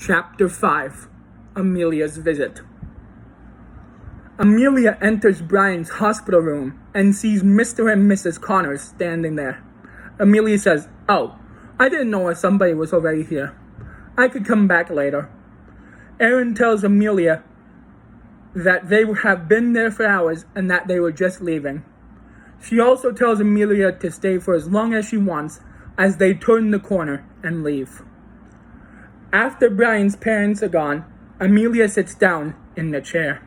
Chapter 5 Amelia's Visit. Amelia enters Brian's hospital room and sees Mr. and Mrs. Connors standing there. Amelia says, "Oh, I didn't know if somebody was already here. I could come back later." Aaron tells Amelia that they have been there for hours and that they were just leaving. She also tells Amelia to stay for as long as she wants as they turn the corner and leave. After Brian's parents are gone, Amelia sits down in the chair.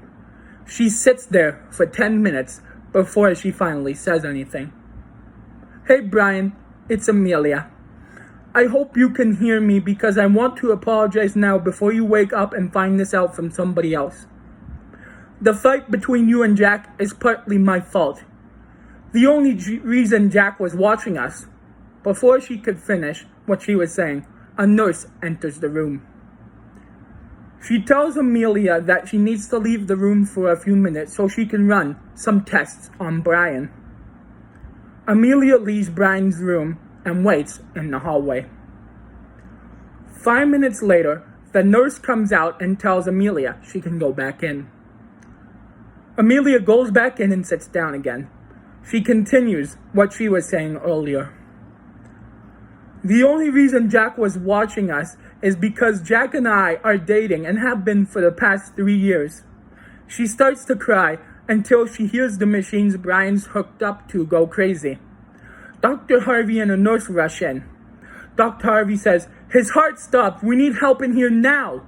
She sits there for 10 minutes before she finally says anything. "Hey Brian, it's Amelia. I hope you can hear me because I want to apologize now before you wake up and find this out from somebody else. The fight between you and Jack is partly my fault. The only reason Jack was watching us." Before she could finish what she was saying, a nurse enters the room. She tells Amelia that she needs to leave the room for a few minutes so she can run some tests on Brian. Amelia leaves Brian's room and waits in the hallway. 5 minutes later, the nurse comes out and tells Amelia she can go back in. Amelia goes back in and sits down again. She continues what she was saying earlier. "The only reason Jack was watching us is because Jack and I are dating and have been for the past 3 years. She starts to cry until she hears the machines Brian's hooked up to go crazy. Dr. Harvey and a nurse rush in. Dr. Harvey says, 'His heart stopped. We need help in here now.'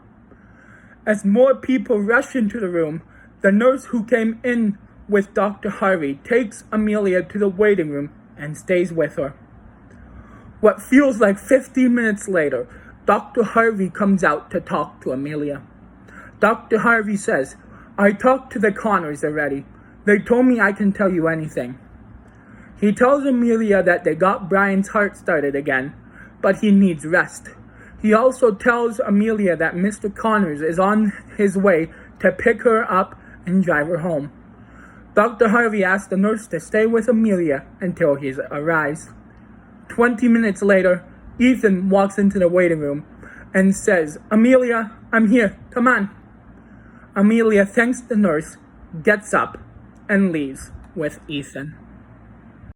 As more people rush into the room, the nurse who came in with Dr. Harvey takes Amelia to the waiting room and stays with her. What feels like 15 minutes later, Dr. Harvey comes out to talk to Amelia. Dr. Harvey says, 'I talked to the Connors already. They told me I can tell you anything.' He tells Amelia that they got Brian's heart started again, but he needs rest. He also tells Amelia that Mr. Connors is on his way to pick her up and drive her home. Dr. Harvey asks the nurse to stay with Amelia until he arrives. 20 minutes later, Ethan walks into the waiting room and says, "Amelia, I'm here. Come on." Amelia thanks the nurse, gets up, and leaves with Ethan.